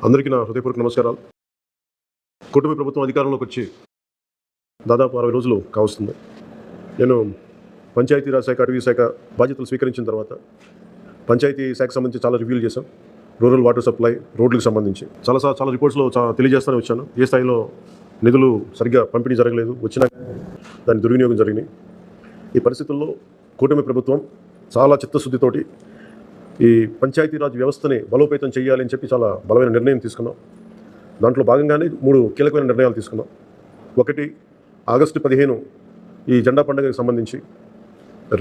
అందరికీ నా హృదయపూర్వక నమస్కారాలు. కూటమి ప్రభుత్వం అధికారంలోకి వచ్చి దాదాపు 60 రోజులు కావస్తుంది. నేను పంచాయతీరాజ్ శాఖ, అటవీ శాఖ బాధ్యతలు స్వీకరించిన తర్వాత పంచాయతీ శాఖకు సంబంధించి చాలా రివ్యూలు చేశాం. రూరల్ వాటర్ సప్లై, రోడ్లకు సంబంధించి చాలా రిపోర్ట్స్లో తెలియజేస్తూనే వచ్చాను. ఏ స్థాయిలో నిధులు సరిగ్గా పంపిణీ జరగలేదు, వచ్చినా దాని దుర్వినియోగం జరిగినాయి. ఈ పరిస్థితుల్లో కూటమి ప్రభుత్వం చాలా చిత్తశుద్ధితోటి ఈ పంచాయతీరాజ్ వ్యవస్థని బలోపేతం చేయాలని చెప్పి చాలా బలమైన నిర్ణయం తీసుకున్నాం. దాంట్లో భాగంగానే 3 కీలకమైన నిర్ణయాలు తీసుకున్నాం. ఒకటి, ఆగస్టు 15 ఈ జెండా పండుగకి సంబంధించి.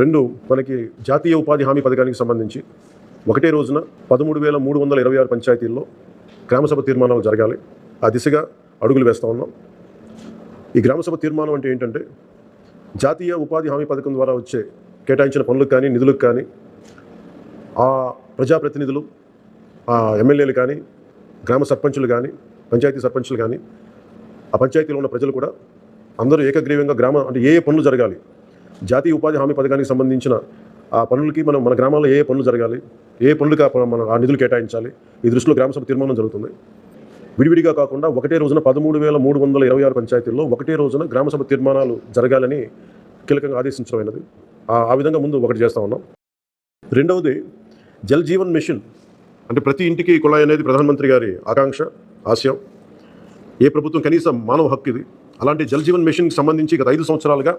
2, మనకి జాతీయ ఉపాధి హామీ పథకానికి సంబంధించి ఒకటే రోజున 13,326 పంచాయతీల్లో గ్రామసభ తీర్మానాలు జరగాలి. ఆ దిశగా అడుగులు వేస్తూ ఉన్నాం. ఈ గ్రామసభ తీర్మానం అంటే ఏంటంటే, జాతీయ ఉపాధి హామీ పథకం ద్వారా వచ్చే కేటాయించిన పనులకు కానీ, నిధులకు కానీ ఆ ప్రజాప్రతినిధులు, ఆ ఎమ్మెల్యేలు కానీ, గ్రామ సర్పంచులు కానీ, పంచాయతీ సర్పంచులు కానీ, ఆ పంచాయతీలో ఉన్న ప్రజలు కూడా అందరూ ఏకగ్రీవంగా అంటే ఏ పనులు జరగాలి, జాతీయ ఉపాధి హామీ పథకానికి సంబంధించిన ఆ పనులకి మన గ్రామాల్లో ఏ పనులు జరగాలి, ఏ పనులకి మనం ఆ నిధులు కేటాయించాలి, ఈ దృష్టిలో గ్రామసభ తీర్మానం జరుగుతుంది. విడివిడిగా కాకుండా ఒకటే రోజున 13,326 పంచాయతీల్లో ఒకటే రోజున గ్రామసభ తీర్మానాలు జరగాలని కీలకంగా ఆదేశించడమైనది. ఆ విధంగా ముందు ఒకటి చేస్తూ ఉన్నాం. రెండవది, జల్ జీవన్ మిషన్. అంటే ప్రతి ఇంటికి కుళాయి అనేది ప్రధానమంత్రి గారి ఆకాంక్ష, ఆశయం. ఏ ప్రభుత్వం కనీసం మానవ హక్కు ఇది. అలాంటి జల్ జీవన్ మిషన్కి సంబంధించి గత 5 సంవత్సరాలుగా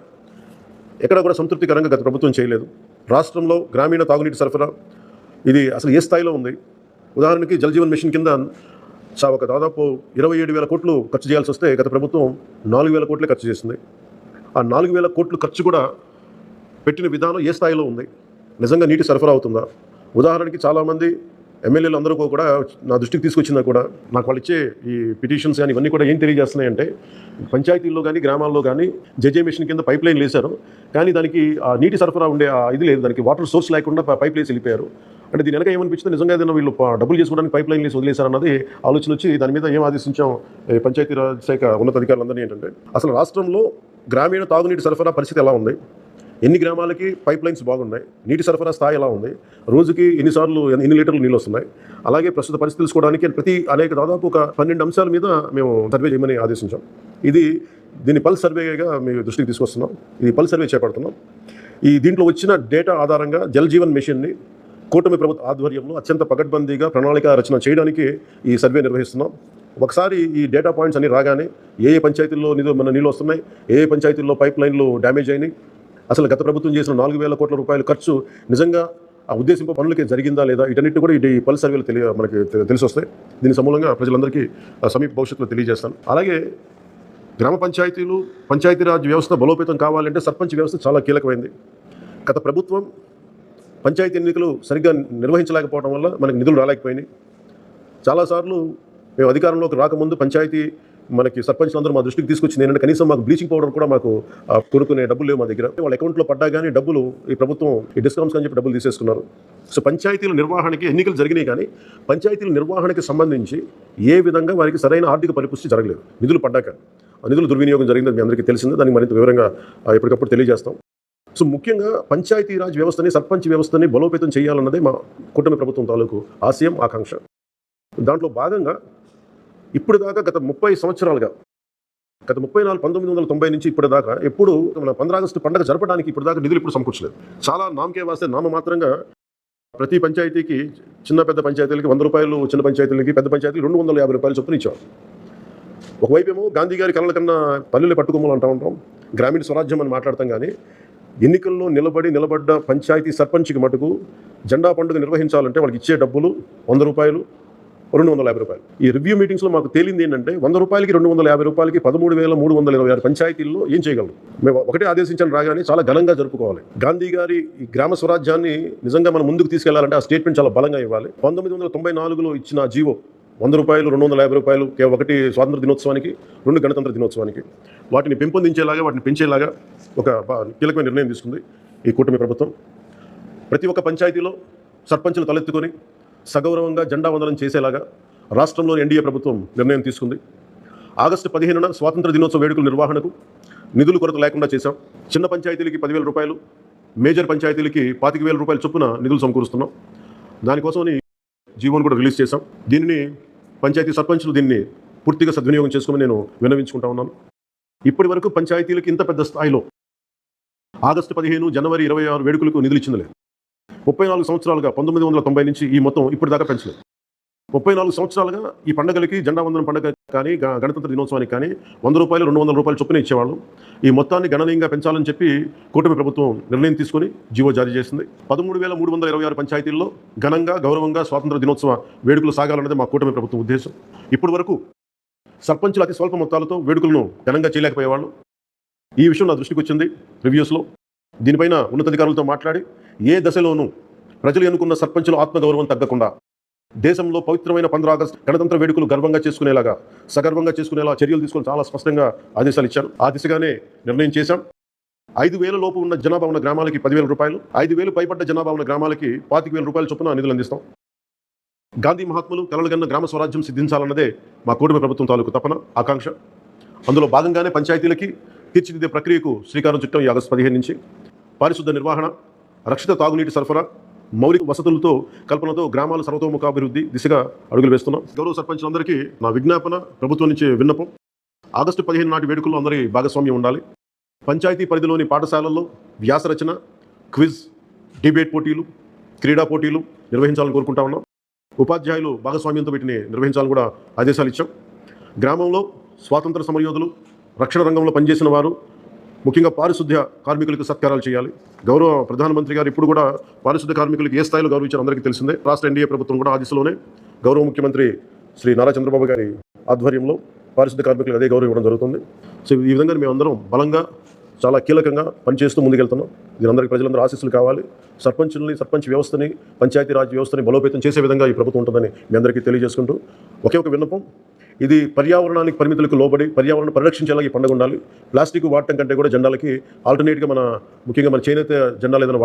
ఎక్కడ కూడా సంతృప్తికరంగా గత ప్రభుత్వం చేయలేదు. రాష్ట్రంలో గ్రామీణ తాగునీటి సరఫరా ఇది అసలు ఏ స్థాయిలో ఉంది? ఉదాహరణకి జల్ జీవన్ మిషన్ కింద ఒక దాదాపు 27,000 కోట్లు ఖర్చు చేయాల్సి వస్తే గత ప్రభుత్వం 4,000 కోట్లే ఖర్చు చేసింది. ఆ 4,000 కోట్లు ఖర్చు కూడా పెట్టిన విధానం ఏ స్థాయిలో ఉంది? నిజంగా నీటి సరఫరా అవుతుందా? ఉదాహరణకి చాలామంది ఎమ్మెల్యేలు అందరూ కూడా నా దృష్టికి తీసుకొచ్చినా కూడా నాకు వాళ్ళు ఇచ్చే ఈ పిటిషన్స్ కానీ ఇవన్నీ కూడా ఏం తెలియజేస్తున్నాయంటే, పంచాయతీల్లో కానీ గ్రామాల్లో కానీ జేజే మిషన్ కింద పైప్ లైన్ వేశారు, కానీ దానికి ఆ నీటి సరఫరా ఉండే ఇది లేదు, దానికి వాటర్ సోర్స్ లేకుండా పైప్ లైన్స్ వెళ్ళిపోయారు. అంటే దీని వెనక ఏమనిపించింది, నిజంగా ఏదైనా వీళ్ళు డబ్బులు చేసుకోవడానికి పైప్ లైన్ వేసి వదిలేశారన్నది ఆలోచన వచ్చి దాని మీద ఏం ఆదేశించాం పంచాయతీరాజ్ శాఖ ఉన్నతాధికారులందరినీ ఏంటంటే, అసలు రాష్ట్రంలో గ్రామీణ తాగునీటి సరఫరా పరిస్థితి ఎలా ఉంది, ఎన్ని గ్రామాలకి పైప్ లైన్స్ బాగున్నాయి, నీటి సరఫరా స్థాయి ఎలా ఉంది, రోజుకి ఎన్ని లీటర్లు నీళ్ళు వస్తున్నాయి, అలాగే ప్రస్తుత పరిస్థితి తెలుసుకోవడానికి దాదాపు ఒక 12 అంశాల మీద మేము సర్వే చేయమని ఆదేశించాం. దీన్ని పల్స్ సర్వేగా మీ దృష్టికి తీసుకొస్తున్నాం. ఇది పల్స్ సర్వే చేపడుతున్నాం. దీంట్లో వచ్చిన డేటా ఆధారంగా జల్ జీవన్ మిషన్ని కూటమి ప్రభుత్వ ఆధ్వర్యంలో అత్యంత పకడ్బందీగా ప్రణాళిక రచన చేయడానికి ఈ సర్వే నిర్వహిస్తున్నాం. ఒకసారి ఈ డేటా పాయింట్స్ అన్ని రాగానే ఏ పంచాయతీల్లో నీళ్ళు వస్తున్నాయి, ఏ పంచాయతీల్లో పైప్ లైన్లు డ్యామేజ్ అయినాయి, అసలు గత ప్రభుత్వం చేసిన 4,000 కోట్ల రూపాయల ఖర్చు నిజంగా ఆ ఉద్దేశింప పనులకి జరిగిందా లేదా, వీటన్నిటి కూడా ఈ పల్స్ సర్వేలు మనకి తెలిసి వస్తాయి. దీని సమూలంగా ప్రజలందరికీ సమీప భవిష్యత్తులో తెలియజేస్తాను. అలాగే గ్రామ పంచాయతీలు, పంచాయతీరాజ్ వ్యవస్థ బలోపేతం కావాలంటే సర్పంచ్ వ్యవస్థ చాలా కీలకమైంది. గత ప్రభుత్వం పంచాయతీ ఎన్నికలు సరిగ్గా నిర్వహించలేకపోవడం వల్ల మనకి నిధులు రాలేకపోయినాయి. చాలాసార్లు మేము అధికారంలోకి రాకముందు పంచాయతీ మనకి సర్పంచ్లు అందరూ మా దృష్టికి తీసుకొచ్చింది ఏంటంటే, కనీసం మాకు బ్లీచింగ్ పౌడర్ కూడా మాకు కొనుక్కునే డబ్బులు లేవు మా దగ్గర. వాళ్ళ అకౌంట్లో పడ్డా కానీ డబ్బులు ఈ ప్రభుత్వం ఈ డిస్కౌంట్స్ అని చెప్పి డబ్బులు తీసేసుకున్నారు. సో పంచాయతీల నిర్వహణకి ఎన్నికలు జరిగినాయి, కానీ పంచాయతీల నిర్వహణకి సంబంధించి ఏ విధంగా వారికి సరైన ఆర్థిక పరిపుష్టి జరగలేదు. నిధులు పడ్డాక ఆ నిధులు దుర్వినియోగం జరిగిందని మీ అందరికీ తెలిసిందే. దానికి మరింత వివరంగా ఎప్పటికప్పుడు తెలియజేస్తాం. సో ముఖ్యంగా పంచాయతీరాజ్ వ్యవస్థని, సర్పంచ్ వ్యవస్థని బలోపేతం చేయాలన్నదే మా కూటమి ప్రభుత్వం తాలూకు ఆశయం, ఆకాంక్ష. దాంట్లో భాగంగా ఇప్పుడు దాకా గత 30 సంవత్సరాలుగా, గత 1990 నుంచి ఇప్పటిదాకా ఎప్పుడు మన 15 ఆగస్టు పండుగ జరపడానికి ఇప్పటిదాకా నిధులు ఇప్పుడు సమకూర్చలేదు. చాలా నామకే వాస్తే నామమాత్రంగా ప్రతి పంచాయతీకి, చిన్న పెద్ద పంచాయతీలకి 100 రూపాయలు, చిన్న పంచాయతీలకి, పెద్ద పంచాయతీలు 250 రూపాయలు చొప్పున ఇచ్చాం. ఒకవైపేమో గాంధీ గారి కళల కన్నా పల్లెలు పట్టుకోమని అంటూ ఉంటాం, గ్రామీణ స్వరాజ్యం అని మాట్లాడతాం, కానీ ఎన్నికల్లో నిలబడ్డ పంచాయతీ సర్పంచ్కి మటుకు జెండా పండుగ నిర్వహించాలంటే వాళ్ళకి ఇచ్చే డబ్బులు 100 రూపాయలు, 250 రూపాయలు. ఈ రివ్యూ మీటింగ్స్లో మాకు తేలింది ఏంటంటే, 100 రూపాయలకి, 250 రూపాయలకి 13,326 పంచాయతీల్లో ఏం చేయగలరు? మేము ఒకటే ఆదేశించడం రాగానే చాలా ఘనంగా జరుపుకోవాలి. గాంధీ గారి ఈ గ్రామ స్వరాజ్యాన్ని నిజంగా మనం ముందుకు తీసుకెళ్లాలంటే ఆ స్టేట్మెంట్ చాలా బలంగా ఇవ్వాలి. 1994లో ఇచ్చిన జీవో 100 రూపాయలు, 250 రూపాయలు, ఒకటి స్వాతంత్ర దినోత్సవానికి, 2 గణతంత్ర దినోత్సవానికి, వాటిని పెంపొందించేలాగా, వాటిని పెంచేలాగా ఒక కీలకమైన నిర్ణయం తీసుకుంది ఈ కూటమి ప్రభుత్వం. ప్రతి ఒక్క పంచాయతీలో సర్పంచులు తలెత్తుకొని సగౌరవంగా జెండా వందనం చేసేలాగా రాష్ట్రంలోని ఎన్డీఏ ప్రభుత్వం నిర్ణయం తీసుకుంది. ఆగస్టు 15న స్వాతంత్ర దినోత్సవ వేడుకల నిర్వహణకు నిధులు కొరత లేకుండా చేశాం. చిన్న పంచాయతీలకి 10,000 రూపాయలు, మేజర్ పంచాయతీలకి 25,000 రూపాయల చొప్పున నిధులు సమకూరుస్తున్నాం. దానికోసమని జీవోను కూడా రిలీజ్ చేశాం. దీనిని పంచాయతీ సర్పంచులు దీన్ని పూర్తిగా సద్వినియోగం చేసుకోమని నేను విన్నవించుకుంటా ఉన్నాను. ఇప్పటి వరకు పంచాయతీలకు ఇంత పెద్ద స్థాయిలో ఆగస్టు 15 జనవరి 26 వేడుకలకు నిధులు ఇచ్చింది లేదు. 34 సంవత్సరాలుగా 1990 నుంచి ఈ మొత్తం ఇప్పటిదాకా పెంచలేదు. 34 సంవత్సరాలుగా ఈ పండుగలకి జెండా వందనం పండుగ కానీ గణతంత్ర దినోత్సవానికి కానీ 100 రూపాయలు 200 రూపాయలు చొప్పున ఇచ్చేవాళ్ళు. ఈ మొత్తాన్ని గణనీయంగా పెంచాలని చెప్పి కూటమి ప్రభుత్వం నిర్ణయం తీసుకొని జీవో జారీ చేసింది. 13,326 పంచాయతీల్లో ఘనంగా గౌరవంగా స్వాతంత్ర దినోత్సవ వేడుకలు సాగాలన్నది మా కూటమి ప్రభుత్వం ఉద్దేశం. ఇప్పటి వరకు సర్పంచులు అతి స్వల్ప మొత్తాలతో వేడుకలను ఘనంగా చేయలేకపోయేవాళ్ళు. ఈ విషయం నా దృష్టికి వచ్చింది రివ్యూస్లో. దీనిపైన ఉన్నతాధికారులతో మాట్లాడి ఏ దశలోనూ ప్రజలు ఎన్నుకున్న సర్పంచుల ఆత్మగౌరవం తగ్గకుండా దేశంలో పవిత్రమైన 15 ఆగస్టు గణతంత్ర వేడుకలు గర్వంగా చేసుకునేలాగా సగర్వంగా చేసుకునేలా చర్యలు తీసుకొని చాలా స్పష్టంగా ఆదేశాలు ఇచ్చాను. ఆ దిశగానే నిర్ణయం చేశాం. 5,000 లోపు ఉన్న జనాభా ఉన్న గ్రామాలకి 10,000 రూపాయలు, 5,000 పైబడ్డ జనాభా ఉన్న గ్రామాలకి 25,000 రూపాయల చొప్పున నిధులు అందిస్తాం. గాంధీ మహాత్ములు కలలుగన్న గ్రామ స్వరాజ్యం సిద్ధించాలన్నదే మా కూటమి ప్రభుత్వం తాలూకు తపన, ఆకాంక్ష. అందులో భాగంగానే పంచాయతీలకి తీర్చిదిద్దే ప్రక్రియకు శ్రీకారం చుట్టాం. ఈ ఆగస్టు 15 నుంచి పారిశుద్ధ నిర్వహణ, రక్షిత తాగునీటి సరఫరా, మౌలిక వసతులతో కల్పనతో గ్రామాల సర్వతోముఖాభివృద్ధి దిశగా అడుగులు వేస్తున్నాం. గౌరవ సర్పంచులందరికీ నా విజ్ఞాపన, ప్రభుత్వం నుంచి విన్నపం, ఆగస్టు 15 నాటి వేడుకల్లో అందరి భాగస్వామ్యం ఉండాలి. పంచాయతీ పరిధిలోని పాఠశాలల్లో వ్యాసరచన, క్విజ్, డిబేట్ పోటీలు, క్రీడా పోటీలు నిర్వహించాలని కోరుకుంటా ఉన్నాం. ఉపాధ్యాయులు భాగస్వామ్యంతో వీటిని నిర్వహించాలని కూడా ఆదేశాలు ఇచ్చాం. గ్రామంలో స్వాతంత్ర సమరయోధులు, రక్షణ రంగంలో పనిచేసిన వారు, ముఖ్యంగా పారిశుద్ధ్య కార్మికులకు సత్కారాలు చేయాలి. గౌరవ ప్రధానమంత్రి గారు ఇప్పుడు కూడా పారిశుద్ధ్య కార్మికులకు ఏ స్థాయిలో గౌరవించారో అందరికీ తెలిసిందే. రాష్ట్ర ఎన్డీఏ ప్రభుత్వం కూడా ఆ దిశలోనే గౌరవ ముఖ్యమంత్రి శ్రీ నారా చంద్రబాబు గారి ఆధ్వర్యంలో పారిశుద్ధ్య కార్మికులకు అదే గౌరవం ఇవ్వడం జరుగుతుంది. సో ఈ విధంగా మేమందరం బలంగా చాలా కీలకంగా పనిచేస్తూ ముందుకెళ్తున్నాం. దీనందరికీ ప్రజలందరూ ఆశీస్సులు కావాలి. సర్పంచ్ వ్యవస్థని, పంచాయతీరాజ్ వ్యవస్థని బలోపేతం చేసే విధంగా ఈ ప్రభుత్వం ఉంటుందని మీ అందరికీ తెలియజేసుకుంటూ ఒకే ఒక విన్నపం, ఇది పర్యావరణానికి పరిమితులకు లోబడి పర్యావరణం పరిరక్షించేలా ఈ పండుగ ఉండాలి. ప్లాస్టిక్ వాడటం కంటే కూడా జెండాలకి ఆల్టర్నేట్గా ముఖ్యంగా మన చేనేత జెండాలు ఏదైనా